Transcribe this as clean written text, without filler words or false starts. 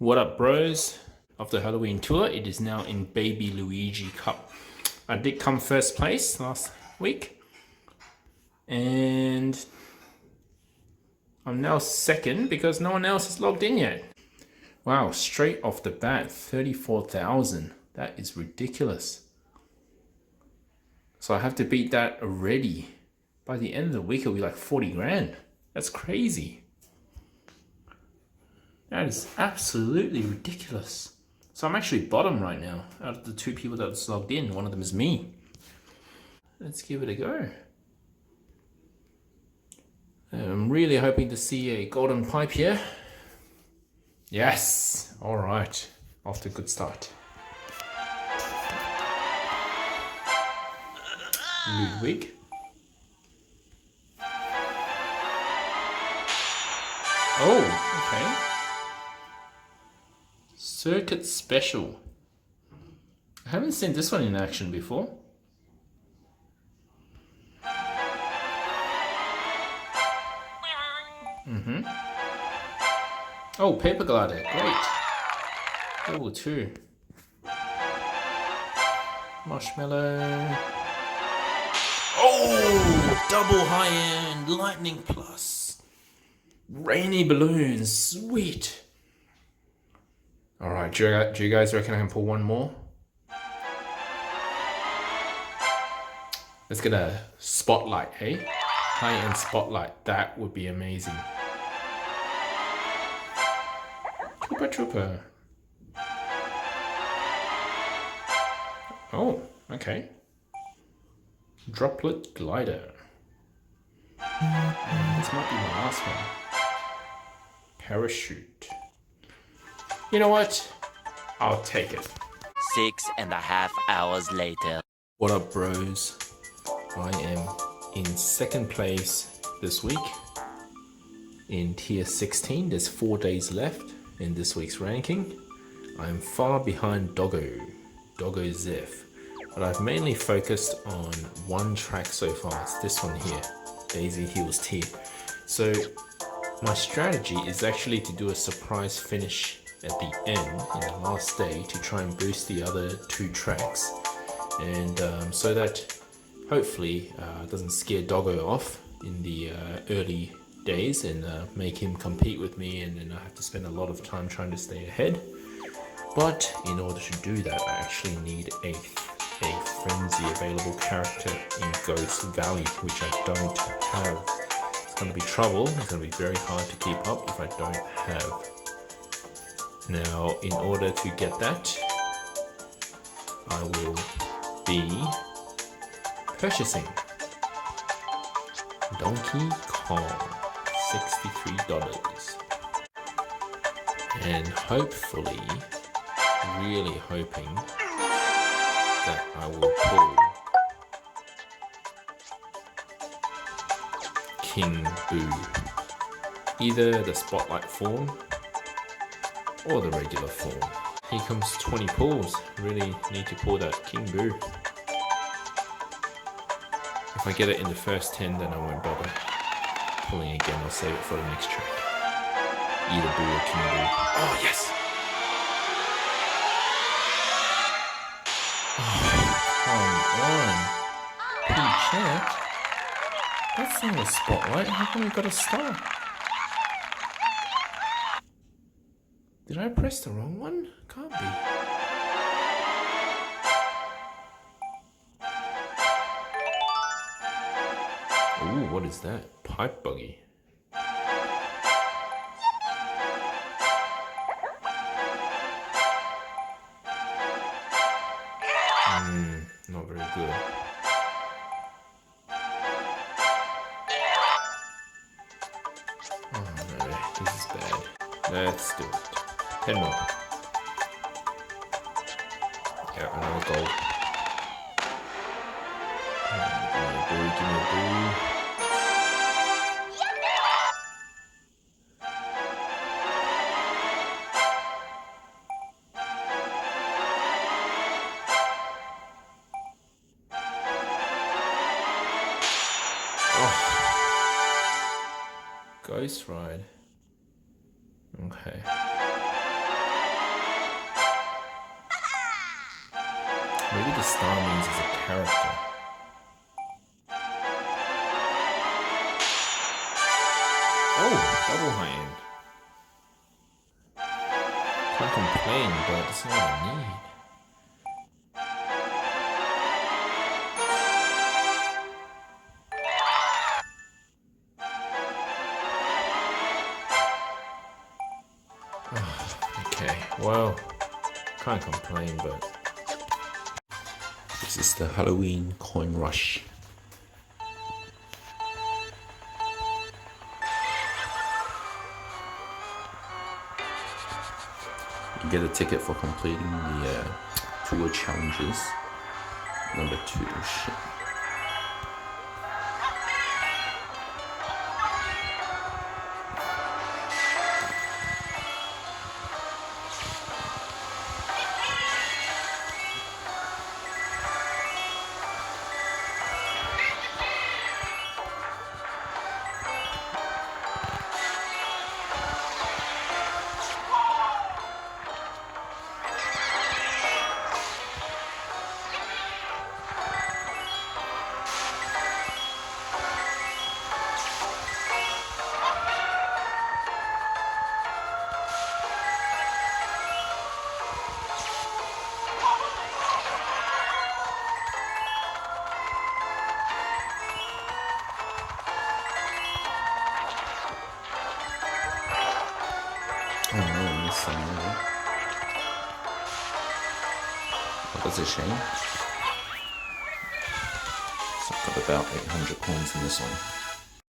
What up, bros? Of the Halloween tour, it is now in Baby Luigi Cup. I did come first place last week, and I'm now second because no one else is logged in yet. Wow, straight off the bat, 34,000. That is ridiculous. So I have to beat that already. By the end of the week, it'll be like 40 grand. That's crazy. That is absolutely ridiculous. So I'm actually bottom right now. Out of the two people that's logged in, one of them is me. Let's give it a go. I'm really hoping to see a golden pipe here. Yes! Alright. Off to a good start. Ludwig. Oh, okay. Circuit Special. I haven't seen this one in action before. Oh, Paper Glider, great. Level 2. Marshmallow. Oh, double high-end, lightning plus. Rainy balloons, sweet. Alright, do you guys reckon I can pull one more? Let's get a spotlight, hey? High-end spotlight, that would be amazing. Trooper. Oh, okay. Droplet glider. And this might be my last one. Parachute. You know what? I'll take it. 6.5 hours later. What up, bros? I am in second place this week in tier 16. There's 4 days left in this week's ranking. I'm far behind Doggo Zeph, but I've mainly focused on one track so far. It's this one here, Daisy Hills Tier. So my strategy is actually to do a surprise finish at the end in the last day to try and boost the other 2 tracks, and so that hopefully it doesn't scare Doggo off in the early days and make him compete with me, and then I have to spend a lot of time trying to stay ahead. But in order to do that, I actually need a frenzy available character in Ghost Valley, which I don't have. It's going to be trouble. It's going to be very hard to keep up if I don't have. Now, in order to get that, I will be purchasing Donkey Kong, $63, and hopefully, really hoping that I will pull King Boo, either the spotlight form or the regular form. Here comes 20 pulls. Really need to pull that King Boo. If I get it in the first 10, then I won't bother pulling again. I'll save it for the next track. Either Boo or King Boo. Oh, yes! Oh, come on. P-Chat? That's not a spotlight. How come we got a star? Did I press the wrong one? Can't be. Ooh, what is that? Pipe buggy. Not very good. Oh no, this is bad. Let's do it. 10 more. Yeah, another gold. Give me a boo. Ghost Ride. Okay. the star means as a character. Oh, double high end. Can't complain, but it's not what I need. Okay, well, can't complain, but this is the Halloween coin rush. You get a ticket for completing the tour challenges. Number 2. Shit. Oh no, I missed some more. Oh, that's a shame. So I've got about 800 coins in this one.